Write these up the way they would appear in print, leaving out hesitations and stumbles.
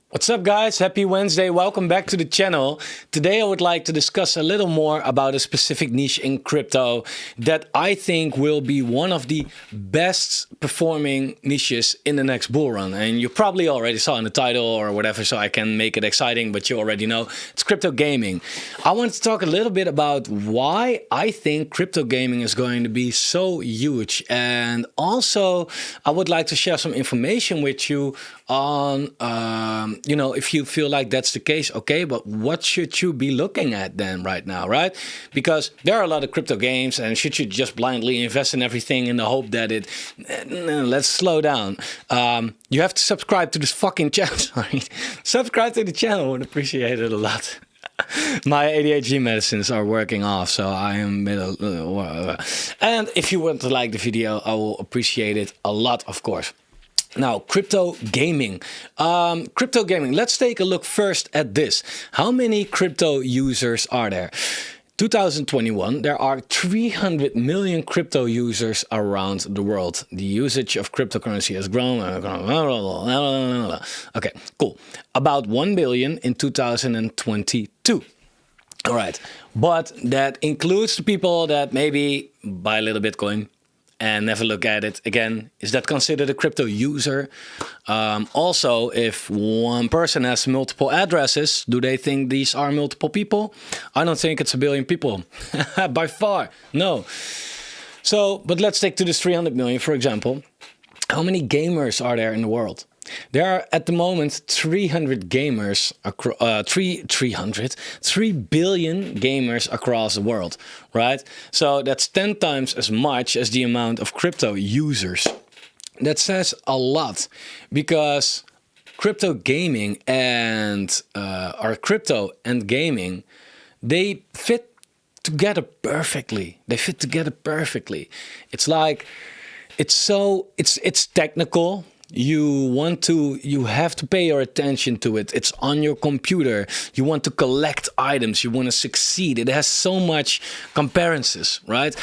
What's up guys, happy Wednesday, welcome back to the channel. Today I would like to discuss a little more about a specific niche in crypto that I think will be one of the best performing niches in the next bull run. And you probably already saw in the title or whatever, so I can make it exciting, but you already know it's crypto gaming. I want to talk a little bit about why I think crypto gaming is going to be so huge. And also I would like to share some information with you on if you feel like that's the case, okay, but what should you be looking at then right now, right? Because there are a lot of crypto games, and should you just blindly invest in everything in the hope that let's slow down. You have to subscribe to this fucking channel. Sorry, subscribe to the channel, would appreciate it a lot. My ADHD medicines are working off, so I am and if you want to like the video, I will appreciate it a lot, of course. Now, crypto gaming. Let's take a look first at this. How many crypto users are there? 2021, there are 300 million crypto users around the world. The usage of cryptocurrency has grown. Okay, cool. About 1 billion in 2022. All right, but that includes the people that maybe buy a little Bitcoin and never look at it again. Is that considered a crypto user? Also, if one person has multiple addresses, do they think these are multiple people? I don't think it's a billion people, by far, no. So, but let's take to this 300 million, for example. How many gamers are there in the world? There are at the moment 300 gamers, 3 billion gamers across the world, right? So that's 10 times as much as the amount of crypto users. That says a lot, because crypto gaming and crypto and gaming, they fit together perfectly. It's like, it's technical. You have to pay your attention to it. It's on your computer. You want to collect items. You want to succeed. It has so much comparisons, right?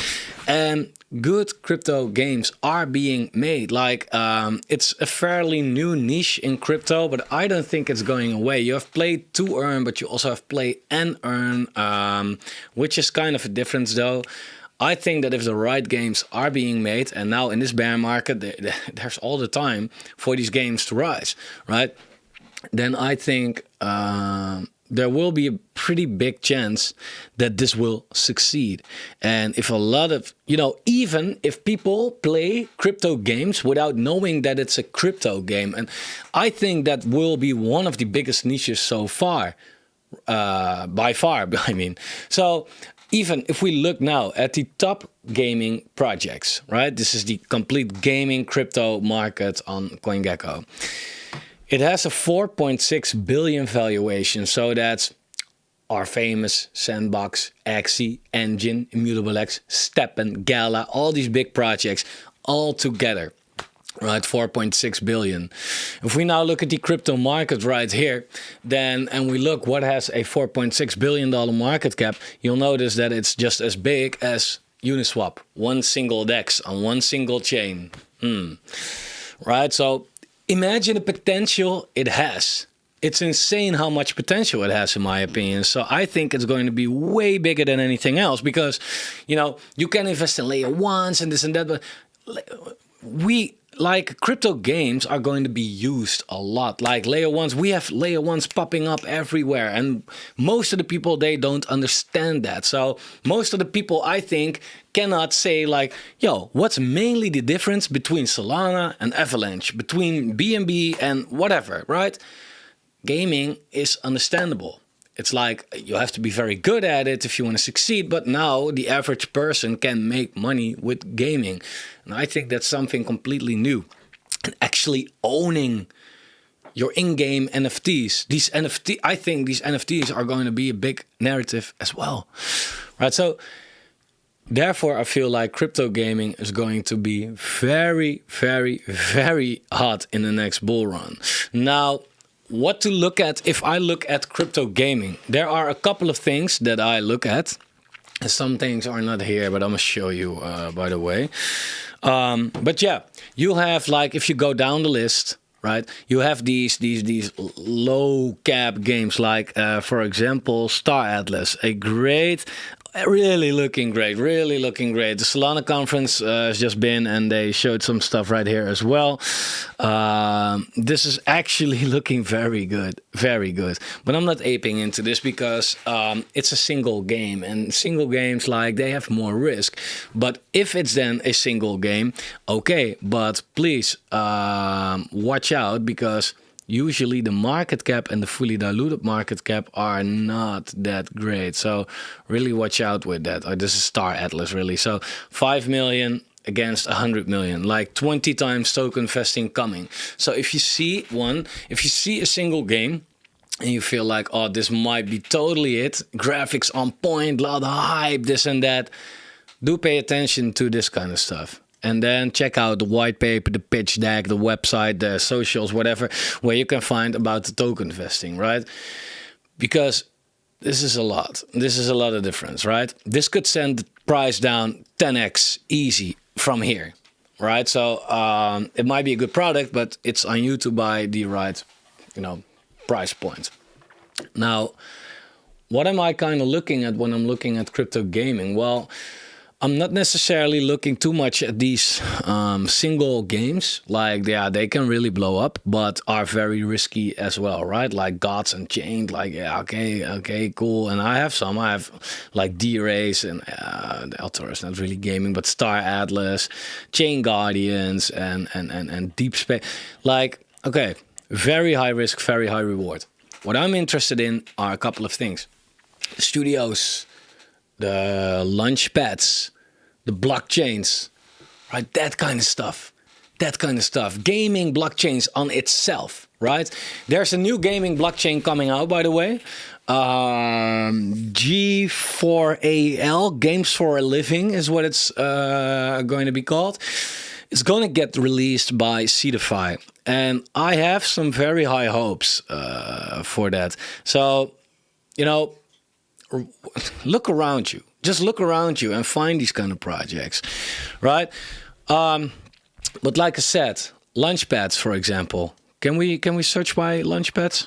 And good crypto games are being made. Like, it's a fairly new niche in crypto, but I don't think it's going away. You have play to earn, but you also have play and earn, which is kind of a difference though. I think that if the right games are being made, and now in this bear market, there's all the time for these games to rise, right? Then I think there will be a pretty big chance that this will succeed. And if a lot of, even if people play crypto games without knowing that it's a crypto game, and I think that will be one of the biggest niches so far, by far, I mean. So, even if we look now at the top gaming projects, right? This is the complete gaming crypto market on CoinGecko. It has a 4.6 billion valuation. So that's our famous Sandbox, Axie, Engine, Immutable X, Steppen, Gala, all these big projects all together. Right, 4.6 billion. If we now look at the crypto market right here, then, and we look what has a $4.6 billion market cap, you'll notice that it's just as big as Uniswap, one single DEX on one single chain. Right, so imagine the potential it has. It's insane how much potential it has, in my opinion. So I think it's going to be way bigger than anything else, because, you can invest in layer ones and this and that, but crypto games are going to be used a lot. Like layer ones, we have layer ones popping up everywhere, and most of the people, they don't understand that. So most of the people, I think, cannot say like, yo, what's mainly the difference between Solana and Avalanche, between BNB and whatever, right? Gaming is understandable. It's like you have to be very good at it if you want to succeed, but now the average person can make money with gaming. And I think that's something completely new. And actually owning your in-game NFTs. I think these NFTs are going to be a big narrative as well. Right? So therefore, I feel like crypto gaming is going to be very, very, very hot in the next bull run. Now, what to look at if I look at crypto gaming? There are a couple of things that I look at. Some things are not here, but I'm gonna show you, by the way. But yeah, you have, like, if you go down the list, right? You have these low cap games like, for example, Star Atlas, a great. Really looking great, really looking great. The Solana conference has just been, and they showed some stuff right here as well. This is actually looking very good, very good. But I'm not aping into this because it's a single game, and single games, like, they have more risk. But if it's then a single game, okay, but please watch out, because usually the market cap and the fully diluted market cap are not that great. So really watch out with that. Oh, this is Star Atlas, really. So 5 million against 100 million, like 20 times token vesting coming. So if you see a single game and you feel like, oh, this might be totally it, graphics on point, lot of hype, this and that, do pay attention to this kind of stuff. And then check out the white paper, the pitch deck, the website, the socials, whatever, where you can find about the token vesting, right? Because this is a lot. This is a lot of difference, right? This could send the price down 10x easy from here, right? So it might be a good product, but it's on you to buy the right, price point. Now, what am I kind of looking at when I'm looking at crypto gaming? Well, I'm not necessarily looking too much at these single games. Like, yeah, they can really blow up, but are very risky as well, right? Like Gods Unchained, like, yeah, okay, cool. And I have like D-Race and Altor is not really gaming, but Star Atlas, Chain Guardians, and Deep Space. Like, okay, very high risk, very high reward. What I'm interested in are a couple of things: the studios, the launch pads, the blockchains, right? That kind of stuff. Gaming blockchains on itself, right? There's a new gaming blockchain coming out, by the way. G4AL, Games for a Living, is what it's going to be called. It's going to get released by Seedify. And I have some very high hopes for that. So, look around you. Just look around you and find these kind of projects, right? But like I said, launchpads, for example. Can we search by launchpads?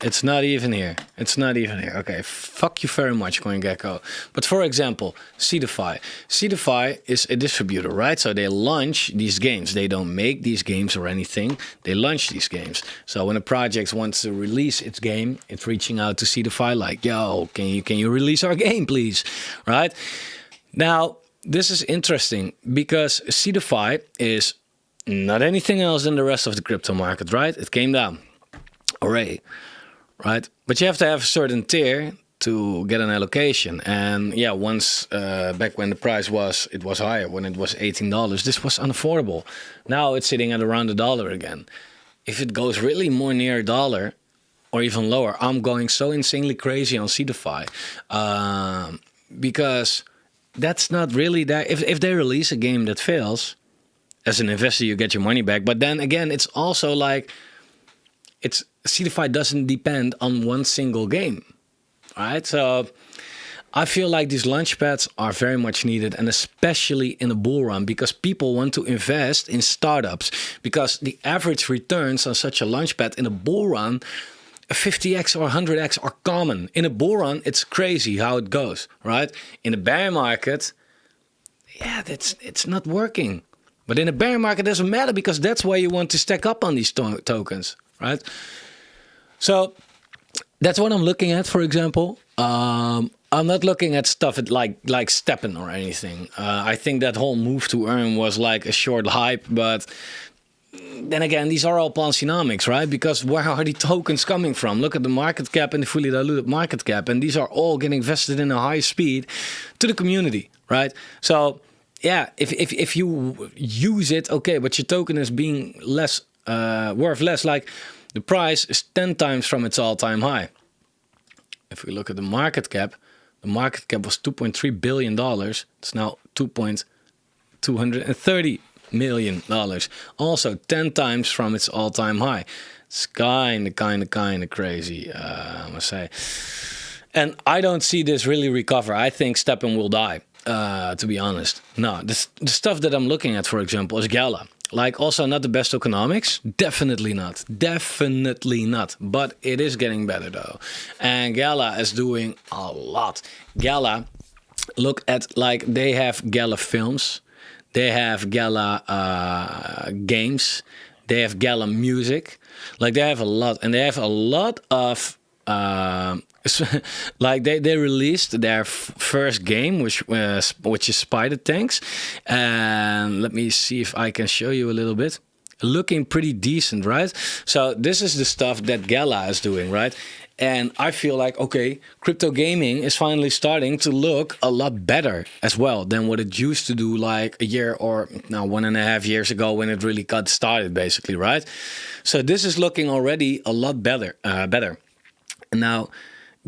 It's not even here. Okay, fuck you very much, CoinGecko. But for example, Seedify. Seedify is a distributor, right? So they launch these games. They don't make these games or anything. They launch these games. So when a project wants to release its game, it's reaching out to Seedify like, yo, can you release our game, please? Right? Now, this is interesting because Seedify is not anything else than the rest of the crypto market, right? It came down. Alright. Right, but you have to have a certain tier to get an allocation. And yeah, once back when the price was higher, when it was $18, this was unaffordable. Now it's sitting at around $1 again. If it goes really more near $1 or even lower, I'm going so insanely crazy on Seedify because that's not really that. If they release a game that fails, as an investor, you get your money back. But then again, it's also like Seedify doesn't depend on one single game, right? So I feel like these launchpads are very much needed, and especially in a bull run, because people want to invest in startups, because the average returns on such a launchpad in a bull run, 50x or 100x are common. In a bull run, it's crazy how it goes, right? In a bear market, yeah, it's not working. But in a bear market, it doesn't matter, because that's why you want to stack up on these tokens, right? So that's what I'm looking at, for example. I'm not looking at stuff like Steppen or anything. I think that whole move to earn was like a short hype, but then again, these are all Ponzi-nomics, right? Because where are the tokens coming from? Look at the market cap and the fully diluted market cap, and these are all getting vested in a high speed to the community, right? So yeah, if you use it, okay, but your token is being less worth less. Like the price is 10 times from its all-time high. If we look at the market cap was $2.3 billion. It's now $2.230 million. Also 10 times from its all-time high. It's kind of crazy, I must say. And I don't see this really recover. I think Steppen will die. To be honest. No, the stuff that I'm looking at, for example, is Gala. Like also not the best tokenomics, definitely not. But it is getting better though, and Gala is doing a lot. Gala, look at like they have Gala films, they have Gala games, they have Gala music, like they have a lot, and they have a lot of. Like they released their first game, which is Spider Tanks, and let me see if I can show you a little bit. Looking pretty decent, right? So this is the stuff that Gala is doing, right? And I feel like, okay, crypto gaming is finally starting to look a lot better as well than what it used to do like a year or now 1.5 years ago when it really got started, basically, right? So this is looking already a lot better. And now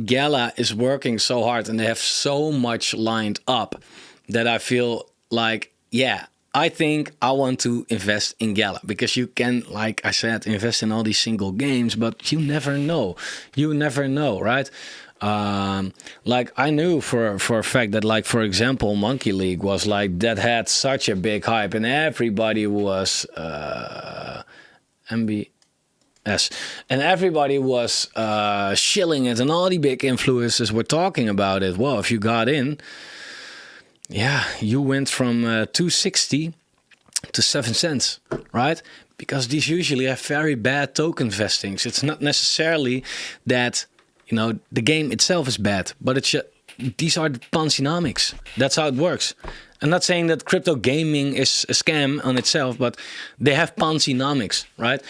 Gala is working so hard and they have so much lined up that I feel like, yeah, I think I want to invest in Gala, because you can, like I said, invest in all these single games, but you never know. You never know, right? Like I knew for a fact that, like, for example, Monkey League was like that had such a big hype and everybody was Yes, and everybody was shilling it, and all the big influencers were talking about it. Well, if you got in, yeah, you went from 260 to 7 cents, right? Because these usually have very bad token vestings. It's not necessarily that, you know, the game itself is bad, but it's these are the Ponzi-nomics. That's how it works. I'm not saying that crypto gaming is a scam on itself, but they have Ponzi-nomics, right?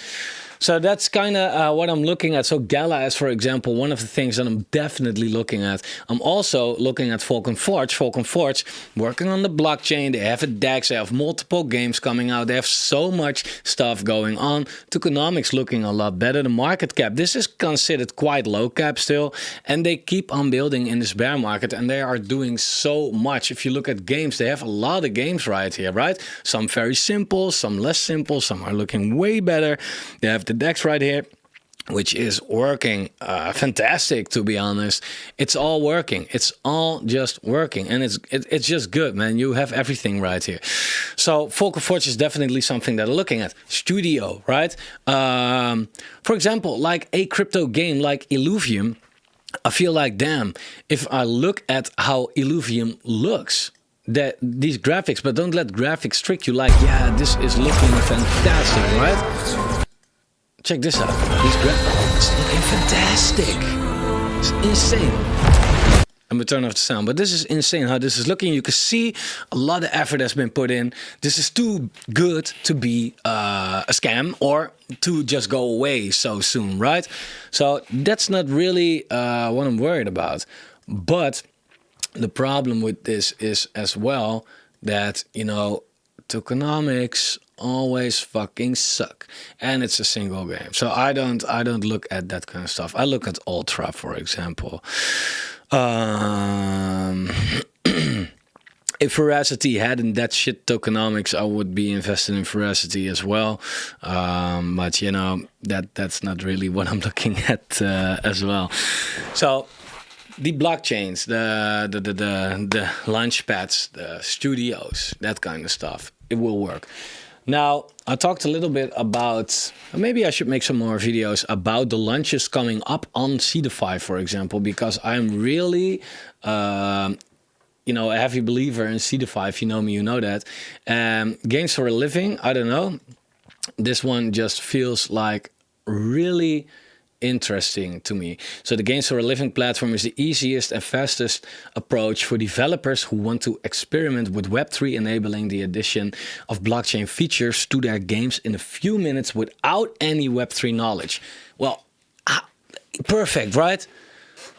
So that's kind of what I'm looking at. So Gala is, for example, one of the things that I'm definitely looking at. I'm also looking at Falcon Forge. Falcon Forge, working on the blockchain. They have a DEX. They have multiple games coming out. They have so much stuff going on. Tokenomics looking a lot better. The market cap, this is considered quite low cap still. And they keep on building in this bear market. And they are doing so much. If you look at games, they have a lot of games right here, right? Some very simple, some less simple. Some are looking way better. They have the DEX right here, which is working fantastic, to be honest. It's all working. It's all just working, and it's just good, man. You have everything right here. So Falcon Forge is definitely something that I'm looking at. Studio, right? For example, like a crypto game like Illuvium, I feel like, damn, if I look at how Illuvium looks, that these graphics, but don't let graphics trick you. Like, yeah, this is looking fantastic, right? Check this out. These graphics, it's looking fantastic. It's insane. I'm gonna turn off the sound, but this is insane how this is looking. You can see a lot of effort has been put in. This is too good to be a scam or to just go away so soon, right? So that's not really what I'm worried about. But the problem with this is as well that, you know, tokenomics always fucking suck, and it's a single game. So I don't look at that kind of stuff. I look at Ultra, for example. If Veracity hadn't that shit tokenomics, I would be invested in Veracity as well. But you know, that's not really what I'm looking at as well. So the blockchains, the launch pads, the studios, that kind of stuff, it will work. Now, I talked a little bit about, maybe I should make some more videos about the launches coming up on Seedify, for example, because I'm really, you know, a heavy believer in Seedify. If you know me, you know that. Games for a living, I don't know. This one just feels like really interesting to me. So the Games for a Living platform is the easiest and fastest approach for developers who want to experiment with Web3, enabling the addition of blockchain features to their games in a few minutes without any Web3 knowledge. Well, perfect, right?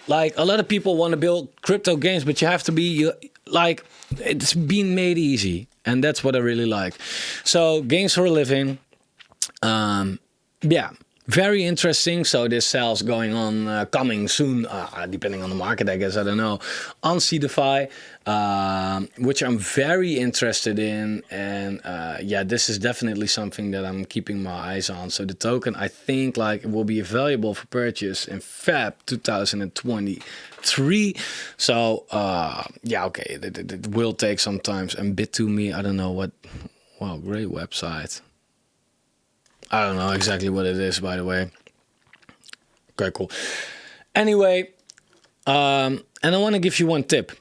Like, a lot of people want to build crypto games, but you have to be like, it's been made easy, and that's what I really like. So Games for a Living, yeah, very interesting. So this sale's going on, coming soon, depending on the market, I guess, I don't know, on Seedify, which I'm very interested in. And yeah, this is definitely something that I'm keeping my eyes on. So the token, I think, like, it will be available for purchase in Feb 2023. So yeah, okay, it will take some time. And Bit2Me, I don't know what, wow, great website. I don't know exactly what it is, by the way. Okay, cool. Anyway, and I want to give you one tip.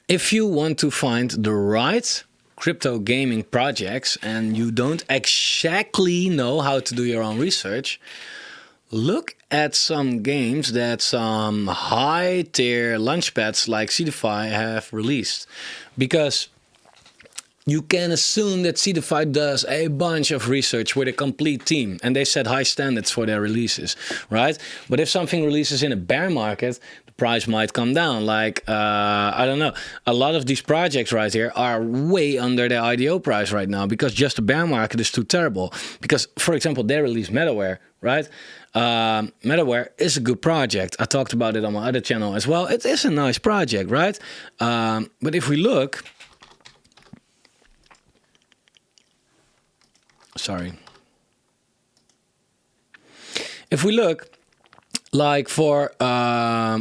If you want to find the right crypto gaming projects and you don't exactly know how to do your own research, look at some games that some high tier launchpads like Seedify have released, because you can assume that Seedify does a bunch of research with a complete team, and they set high standards for their releases, right? But if something releases in a bear market, the price might come down. Like, I don't know, a lot of these projects right here are way under their IDO price right now because just the bear market is too terrible. Because, for example, they released Metaware, right? Metaware is a good project. I talked about it on my other channel as well. It is a nice project, right? But if we look, sorry. If we look, like for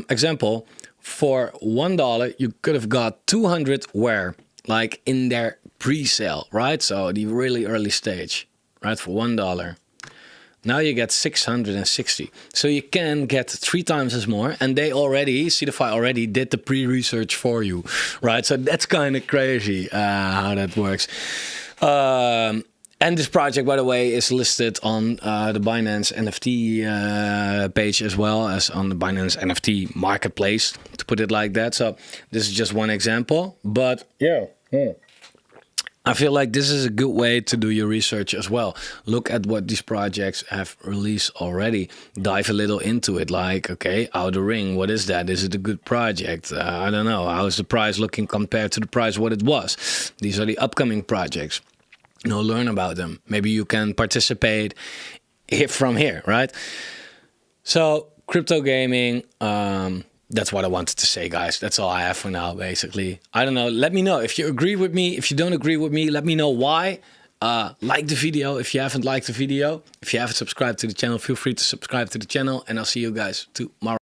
example, for $1, you could have got 200 where, like in their pre-sale, right? So the really early stage, right? For $1. Now you get 660. So you can get 3 times as more, and they already, Seedify already did the pre-research for you, right? So that's kind of crazy how that works. And this project, by the way, is listed on the Binance NFT page as well as on the Binance NFT marketplace, to put it like that. So this is just one example, but yeah. I feel like this is a good way to do your research as well. Look at what these projects have released already. Dive a little into it. Like, okay, Outer Ring, what is that? Is it a good project? I don't know. How is the price looking compared to the price what it was? These are the upcoming projects. You know, learn about them. Maybe you can participate from here, right? So, crypto gaming, that's what I wanted to say, guys. That's all I have for now, basically. I don't know. Let me know if you agree with me. If you don't agree with me, let me know why. Like the video if you haven't liked the video. If you haven't subscribed to the channel, feel free to subscribe to the channel. And I'll see you guys tomorrow.